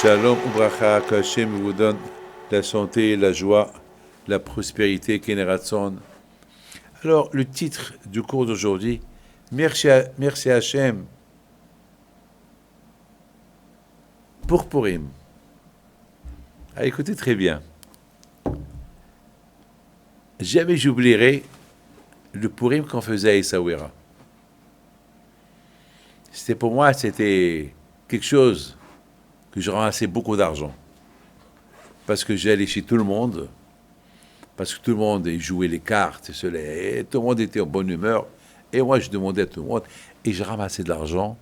Shalom Ubracha, que Hashem vous donne la santé, la joie, la prospérité, Keneratson. Alors, le titre du cours d'aujourd'hui, merci Hashem pour Purim. Ah, écoutez très bien. Jamais j'oublierai le Purim qu'on faisait à Essaouira. Pour moi, c'était quelque chose que je ramassais beaucoup d'argent. Parce que j'allais chez tout le monde, parce que tout le monde jouait les cartes, et tout le monde était en bonne humeur. Et moi, je demandais à tout le monde, et je ramassais de l'argent.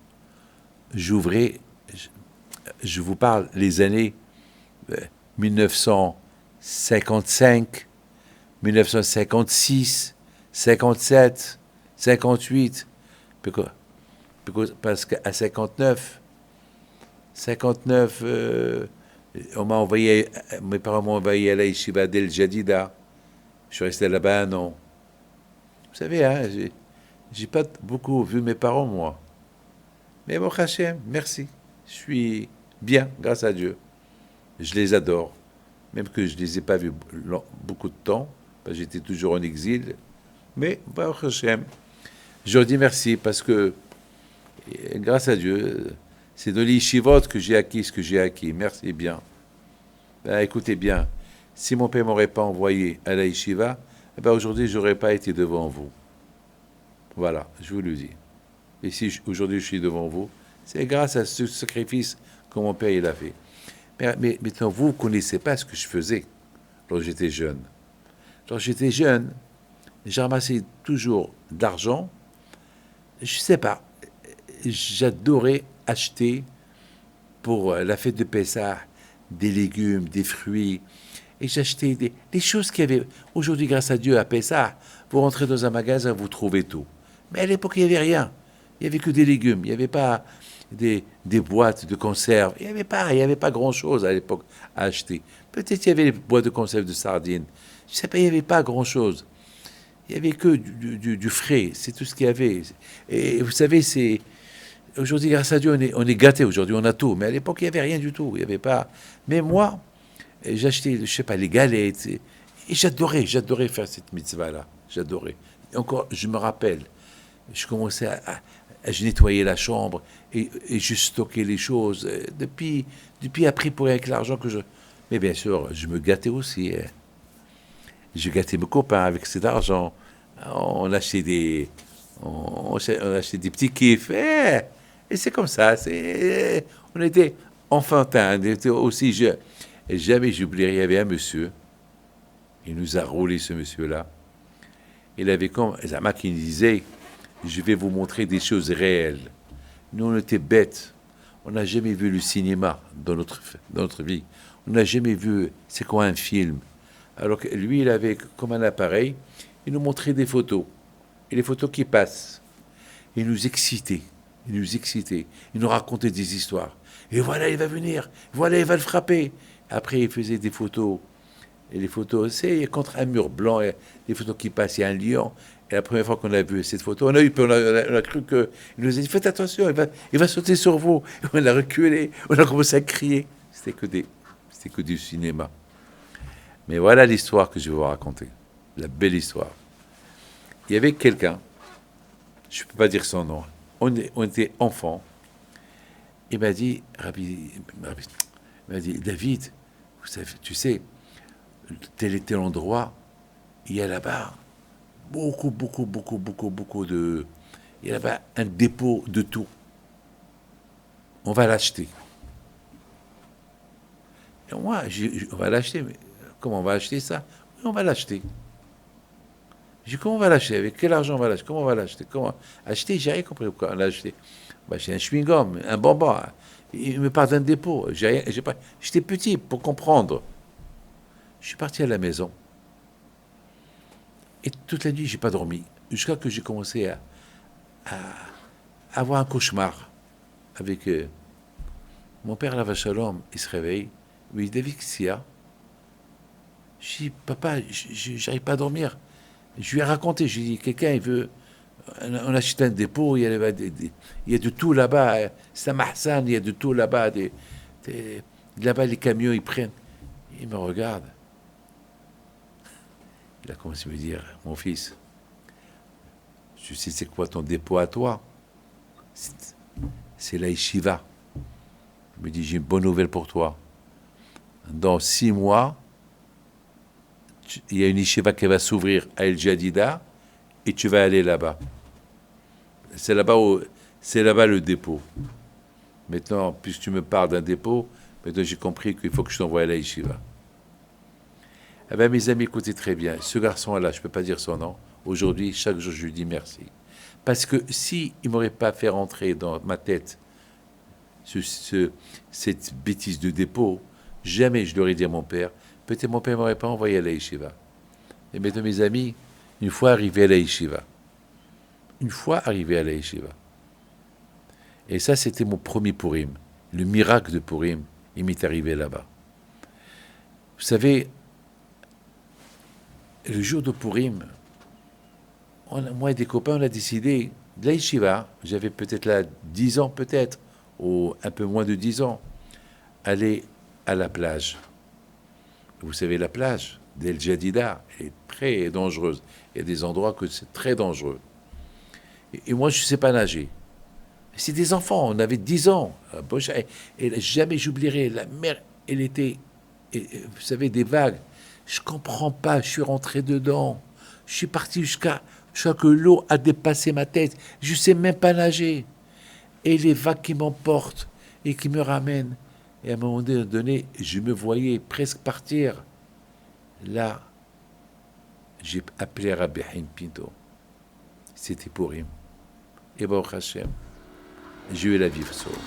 J'ouvrais, je vous parle les années 1955, 1956, 57, 58, parce qu'à 59, mes parents m'ont envoyé à la Yeshiva d'El Jadida. Je suis resté là-bas un an. Vous savez, hein, j'ai pas beaucoup vu mes parents, moi. Mais bon, Hachem, merci. Je suis bien, grâce à Dieu. Je les adore. Même que je ne les ai pas vus beaucoup de temps, parce que j'étais toujours en exil. Mais, bon, Hachem, je leur dis merci, parce que, grâce à Dieu, c'est de l'Yeshivot que j'ai acquis ce que j'ai acquis. Merci bien. Ben, écoutez bien, si mon père ne m'aurait pas envoyé à la Yeshiva, ben aujourd'hui, je n'aurais pas été devant vous. Voilà, je vous le dis. Et si aujourd'hui je suis devant vous, c'est grâce à ce sacrifice que mon père il a fait. Mais maintenant, vous ne connaissez pas ce que je faisais lorsque j'étais jeune. Lorsque j'étais jeune, j'ai ramassé toujours de l'argent. Je ne sais pas, j'adorais acheter pour la fête de Pessah des légumes, des fruits. Et j'achetais des choses qu'il y avait. Aujourd'hui, grâce à Dieu, à Pessah, vous rentrez dans un magasin, vous trouvez tout. Mais à l'époque, il n'y avait rien. Il n'y avait que des légumes. Il n'y avait pas des boîtes de conserve. Il n'y avait pas grand-chose à l'époque à acheter. Peut-être qu'il y avait des boîtes de conserve de sardines. Je ne sais pas, il n'y avait pas grand-chose. Il n'y avait que du frais. C'est tout ce qu'il y avait. Et vous savez, c'est... Aujourd'hui, grâce à Dieu, on est gâtés. Aujourd'hui, on a tout. Mais à l'époque, il n'y avait rien du tout. Il n'y avait pas... Mais moi, j'achetais, je ne sais pas, les galettes. Et j'adorais faire cette mitzvah-là. J'adorais. Et encore, je me rappelle, je commençais je nettoyais la chambre et je stockais les choses. Depuis après, pour avec l'argent que je... Mais bien sûr, je me gâtais aussi. Hein. Je gâtais mes copains avec cet argent. On achetait on achetait des petits kiffs. Et c'est comme ça. On était enfantins. On était aussi jeunes. Et jamais j'oublierai, il y avait un monsieur. Il nous a roulé, ce monsieur-là. Il avait comme Zama qui nous disait, je vais vous montrer des choses réelles. Nous, on était bêtes. On n'a jamais vu le cinéma dans notre vie. On n'a jamais vu, c'est quoi un film. Alors que lui, il avait comme un appareil, il nous montrait des photos. Et les photos qui passent. Il nous excitait. Il nous racontait des histoires. Et voilà, il va venir. Voilà, il va le frapper. Après, il faisait des photos. Et les photos, c'est contre un mur blanc, et les photos qui passent, il y a un lion. Et la première fois qu'on a vu cette photo, on a eu peur, on a cru qu'il nous a dit, faites attention, il va sauter sur vous. Et on a reculé, on a commencé à crier. C'était que du cinéma. Mais voilà l'histoire que je vais vous raconter. La belle histoire. Il y avait quelqu'un, je ne peux pas dire son nom, on était enfants. Il m'a dit, il m'a dit, David, tu sais, tel et tel endroit, il y a là-bas beaucoup de... Il y a là-bas un dépôt de tout. On va l'acheter. Et moi, on va l'acheter, mais comment on va acheter ça? Oui, on va l'acheter. J'ai dit, comment on va l'acheter? Avec quel argent on va l'acheter? Comment on va l'acheter? Comment acheter? J'ai rien compris pourquoi on l'a acheté. Bah, j'ai un chewing-gum, un bonbon. Il me parle d'un dépôt. J'étais petit pour comprendre. Je suis parti à la maison. Et toute la nuit, j'ai pas dormi. Jusqu'à que j'ai commencé à avoir un cauchemar. Avec mon père, la Shalom, il se réveille. Il me dit, David, qu'est-ce qu'il y a? Je dis, papa, j'arrive pas à dormir. Je lui ai raconté, je lui ai dit, quelqu'un, il veut... On achète un dépôt, il y a de tout là-bas. C'est un mahsan, il y a de tout là-bas. Là-bas, les camions, ils prennent. Il me regarde. Il a commencé à me dire, mon fils, tu sais c'est quoi ton dépôt à toi? C'est la yeshiva. Il me dit, j'ai une bonne nouvelle pour toi. Dans 6 mois, il y a une yeshiva qui va s'ouvrir à El Jadida et tu vas aller là-bas. C'est là-bas le dépôt. Maintenant, puisque tu me parles d'un dépôt, maintenant j'ai compris qu'il faut que je t'envoie à la yeshiva. Eh bien, mes amis, écoutez très bien. Ce garçon-là, je ne peux pas dire son nom. Aujourd'hui, chaque jour, je lui dis merci. Parce que s'il ne m'aurait pas fait rentrer dans ma tête cette bêtise de dépôt, jamais je l'aurais dit à mon père. Peut-être mon père ne m'aurait pas envoyé à la yeshiva. Et maintenant, mes amis, une fois arrivé à la yeshiva, et ça, c'était mon premier Purim. Le miracle de Purim, il m'est arrivé là-bas. Vous savez, le jour de Purim, moi et des copains, on a décidé de la yeshiva, j'avais peut-être là 10 ans peut-être, ou un peu moins de 10 ans, aller à la plage. Vous savez, la plage d'El Jadida est très dangereuse. Il y a des endroits que c'est très dangereux. Et moi, je ne sais pas nager. C'est des enfants, on avait 10 ans. Et jamais j'oublierai, la mer, elle était, vous savez, des vagues. Je ne comprends pas, je suis rentré dedans. Je suis parti jusqu'à que l'eau a dépassé ma tête. Je ne sais même pas nager. Et les vagues qui m'emportent et qui me ramènent. Et à un moment donné, je me voyais presque partir. Là, j'ai appelé Rabbi Haim Pinto. C'était Purim. Et Baruch Hashem, j'ai eu la vie sauve.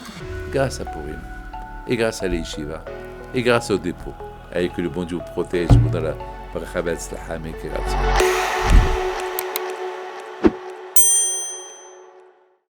Grâce à Purim. Et grâce à l'Yeshiva. Et grâce au dépôt. Et que le bon Dieu protège dans la Baruch Habatz Lahamé Keratzon.